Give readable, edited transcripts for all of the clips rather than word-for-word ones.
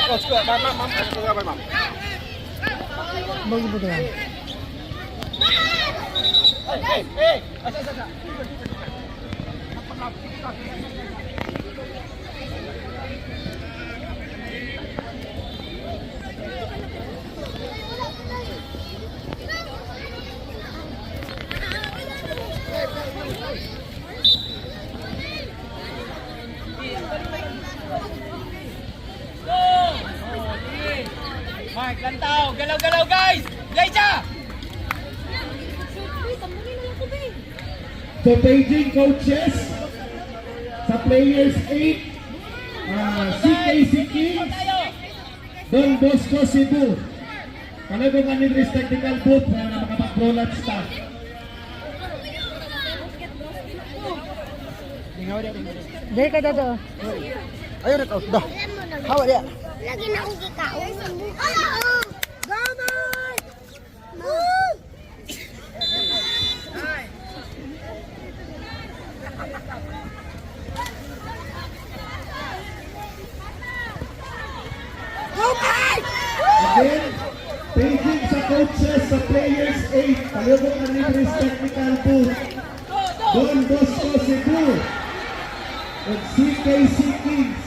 Coach ko, ma'am. Bago po yan. Hey! Asa. Mark, lantaw! Galaw-galaw guys! Laisa! So paging coaches sa players 8, CKC Kings, Don Bosco Cebu. Talagang kanin technical booth para na makapag-roll-out staff. Dahil ka dito. Ayun ito, dah. Hawa dia. Lagi na akong kikaon. Gamay! Again, paging sa coaches sa players 8, talagang kanin technical booth. Don Bosco Cebu at CKC Kings.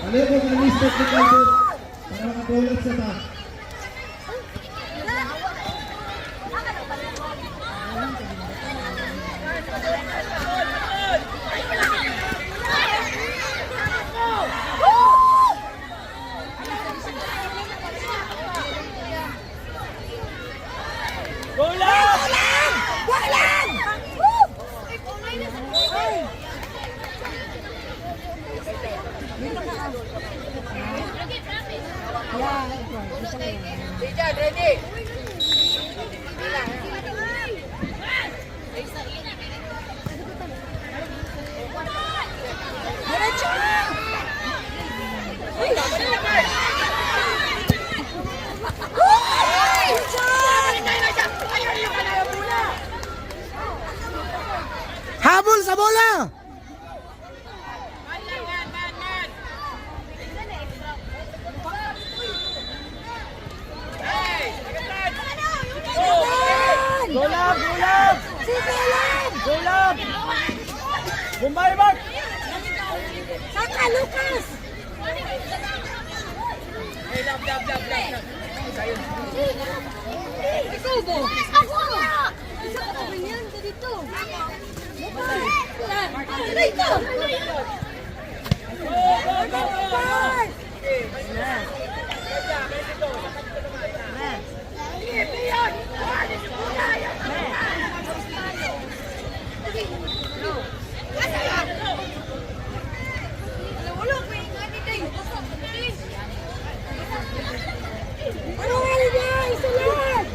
Talagang kanin technical booth para makapag-roll-out staff. Ready? Habol sa bola! Golab! Bombay, Mark! Saka, Lucas! Hey, love. Ikaw ba? Ako! Isa ka ba yan? Dito! Dito! Ano nga niya? Isa lang!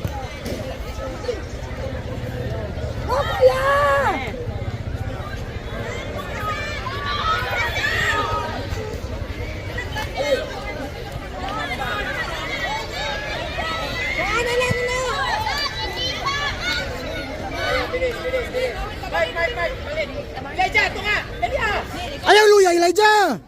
Oh, kaya! Ano lang na? Mike, Elijah, ito nga! Dali ah! Ayaw luya, Elijah!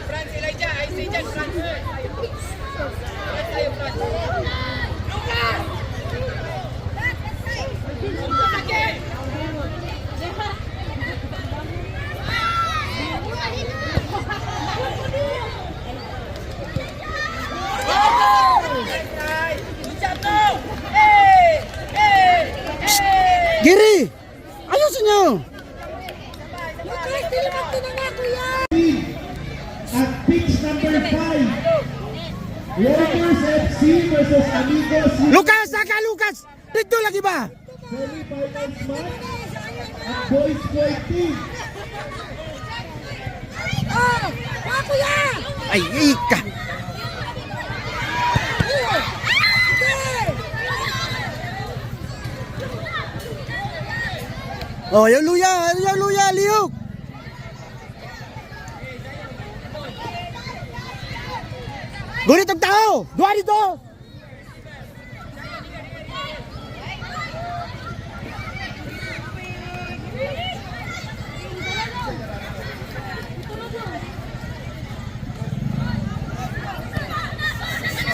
Franz, Elijah, I see dyan, Franz. Franz tayo, Franz. Lucas! Lucas again! Good job, no! Hey! Giri! Ayusin nyo! Lucas, tilipat ko na nga, kuya! At pitch number 5, Warriors FC versus Amigos Lucas! Saka, Lucas! Dito lagi ba? semi-finals match at Boys 14. Oh! Mga kuya! Ay, ika! Oh, ayaw luya, liyok. Gunit ang tao! Duha dito!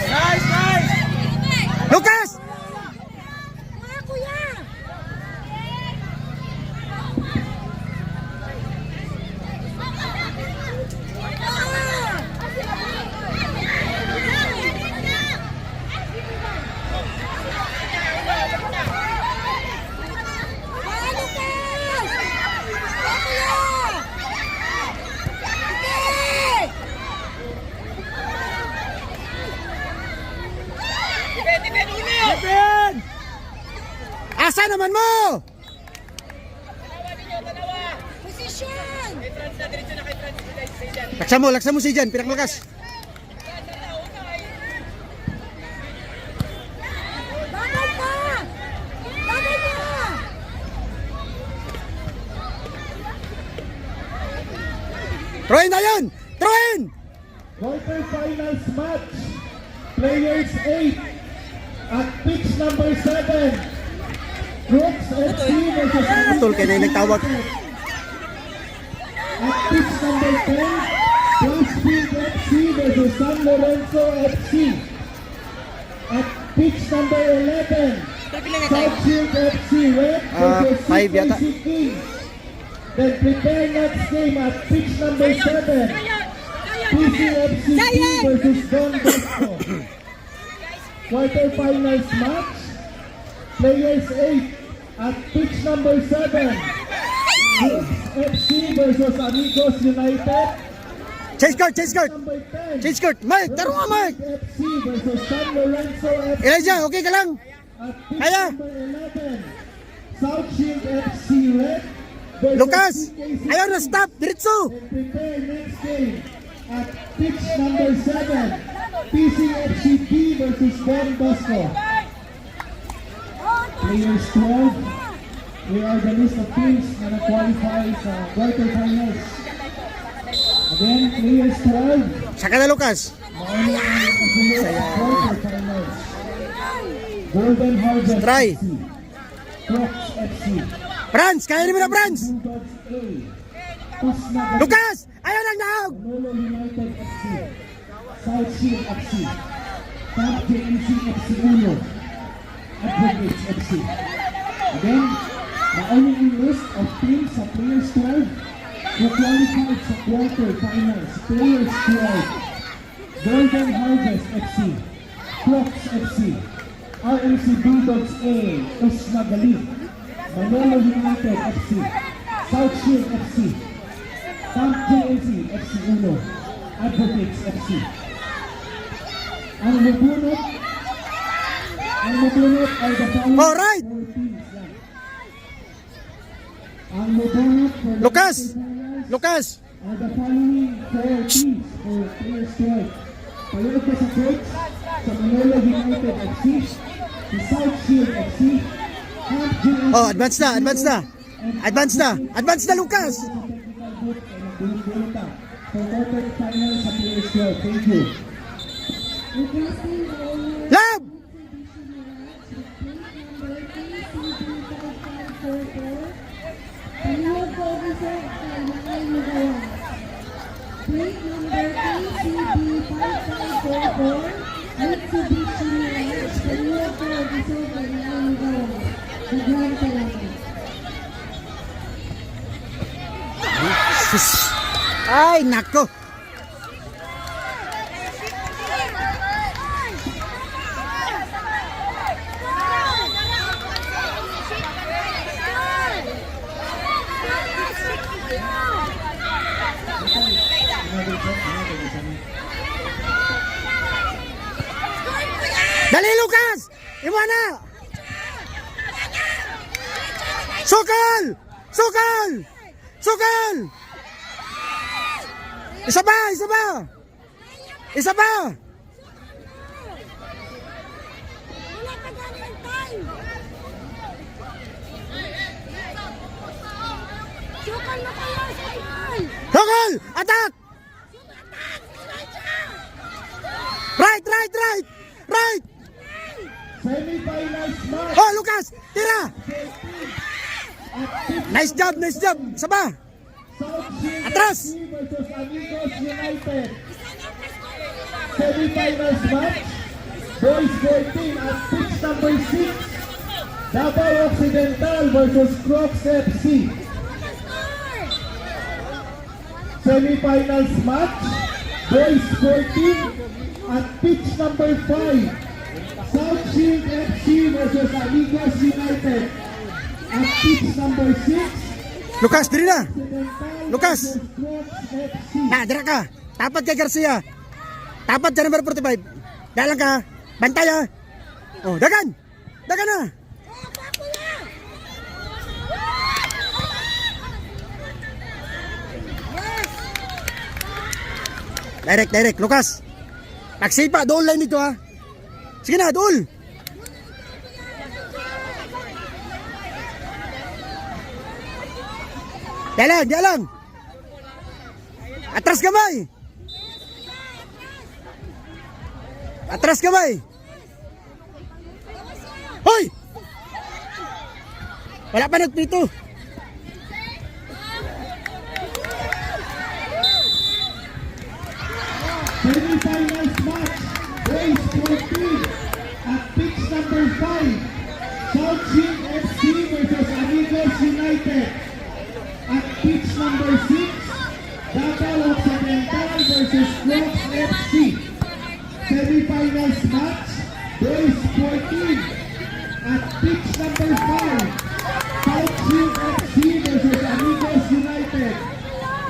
Nice, nice! Lucas! Wala, kuya! Wala, Lucas! Wala, kuya! Okay! Defend, defend, uno! Ben! Asa naman mo? Tanawa ninyo, tanawa! Position! Kay Franz na, diretso na kay Franz. Say dyan. Laksa mo si Jan, pinakalakas. Laban pa! Laban niya! Throw in na yun! Throw in! Quarterfinals match. Players 8 at pitch number 7. Brooks FC versus Tol, kaya na nagtawag. At pitch number 10. Plasfield FC versus San Lorenzo FC. At pitch number 11. Southfield FC Red versus Five yata. CKC Kings. Then prepare next game at pitch number 7. PCFC versus Don Bosco. Quarterfinals match. Players 8 at pitch number 7. Wolves FC versus Amigos United. Change court! Number 10. Change court! Mike, taro nga Mike! FC versus San Lorenzo FC. Elijah, okay ka lang? At pitch Kaya. number 11. South Shield FC Red versus Lucas! CKC Ayaw na, stop! Diretso! And prepare next game at pitch number 7. PCFC P versus Don Bosco. Players 12. Here are the list of teams na nag-qualify sa quarterfinals. Again, players 12. Saka na Lucas! Mauna ang kasunod sa quarterfinals. Golden Harvest Try. FC. Crocs FC. Franz! Kaya naman na Franz! Bulldogs A. Tusna Lucas! Ayaw nang naog! Manolo United FC. South Shield FC. Camp JNC FC Uno. Advocates FC. Again, mauna ang list of teams sa players 12 who qualified sa quarterfinals. Players 12. Golden Harvest FC. Crocs FC. RMC Bulldogs A. Tusna Gali. Manolo United FC. South Shield FC. Camp JNC FC Uno. Advocates FC. Ang mabunot ay the following Alright. 4 teams lang. Ang mabunot for the Lucas! quarterfinals Lucas! are the following 4 teams for players 12. Payod ka sa coach sa Manolo United FC, si South Shield FC, Camp JNC Oh, advance na Lucas! sa technical booth ay nagbulot-bulot ka for quarterfinals sa players 12. Thank you. Lab! Plate number ACB5544, Mitsubishi Mirage, Kaliyot ko Reserve na Naligawan. Naglang talaga. Sus. Ay, nako! Dali Lucas! Iwana! Sukal! Sukal! Sukal! Isa pa! Isa pa! Isa pa! Wala ka ganyan time! Sukol! Attack! Right! Semi-finals match. Oh, Lucas! Tira! Nice job! Saba! South Shield Atras! FC versus Amigos United. Semi-finals match. Boys 14 at pitch number 6. Davao Occidental versus Crocs FC. Semi-finals match. Boys 14 at pitch number 5. South Shield FC versus Amigos United. At pitch number 6. Lucas, diri na! Lucas! Crocs FC. Dira ka! Tapat kay Garcia! Tapat sa number 45! Dalang ka! Bantay ha! Oh, dagan! Dagan na! Direct, Lucas! Nagsipa, doon line dito ha! Sige na, doon! Dialang! Atras kamay! Hoy! Wala pa nagpito! Semi-finals match. Boys 14 at pitch number 5. South Shield FC versus Amigos United. At pitch number 6. Davao Occidental versus Crocs FC. Semi-finals match. Boys 14 at pitch number 5. South Shield FC versus Amigos United.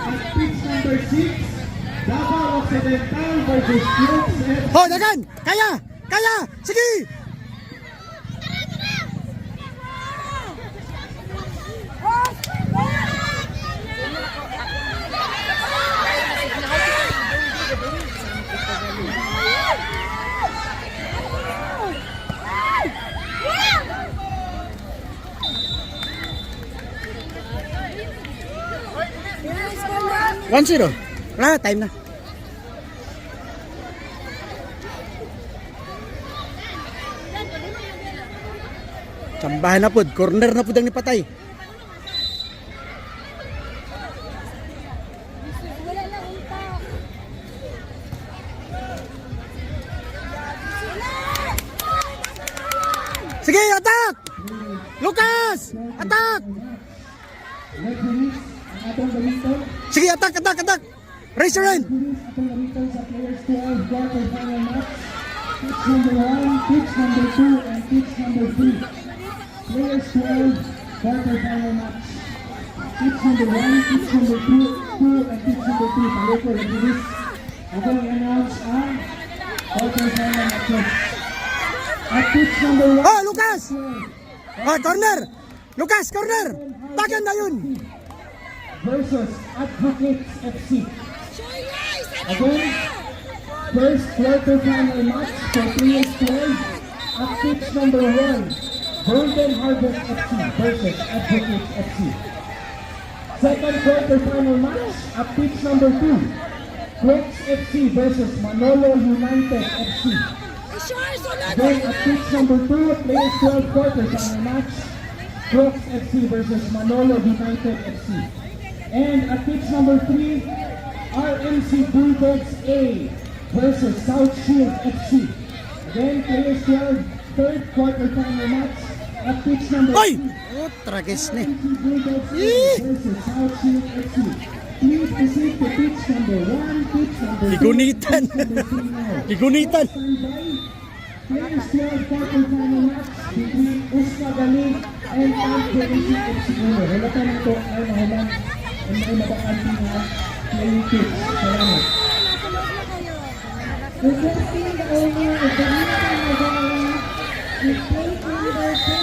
At pitch number 6. Davao Occidental versus Crocs FC. Oh, dagan! Kaya! Sige! Yes, 1-0. Wala, time na. Sambahan na pod, corner na pod ang nipatay. wala lang unta. Sige, attack! Lucas! Attack! Nag-release ang atong baliton. Sige, attack! Raise your hand! Release atong baliton sa players 12 quarter final match. Pitch number 1, pitch number 2, and pitch number 3. Players 12 quarter final match. Pitch number 1, pitch number 2, and pitch number 3. Paloko, nag-release. Ako i-announce ang quarter final matches. At pitch number 1. Oh, Lucas! Oh, corner! Lucas, corner! Tagan na yun! Versus Advocates FC. Again, first quarterfinal match for PS12 at pitch number 1, Golden Harvest FC versus Advocates FC. Second quarterfinal match at pitch number 2, Crocs FC versus Manolo United FC. Then at pitch number 2, players 12 quarterfinal match, Crocs FC versus Manolo United FC. And at pitch number 3, RMC Bulldogs A versus South Shield FC. Again, players 12, third quarterfinal match at pitch number Oy! 3, Oh, tragis ni. RMC Bulldogs A versus South Shield FC. Please proceed to pitch number 1, pitch number 2, Gigunitan. pitch number 3 now. Gigunitan. Standby. Players 12 quarterfinal match between Usma Galing and RMC FC. Halata na ito ay mahuman ang may mabakanti na playing pitch. Salamat. Requesting the owner of the Nissan Navara with plate number 10.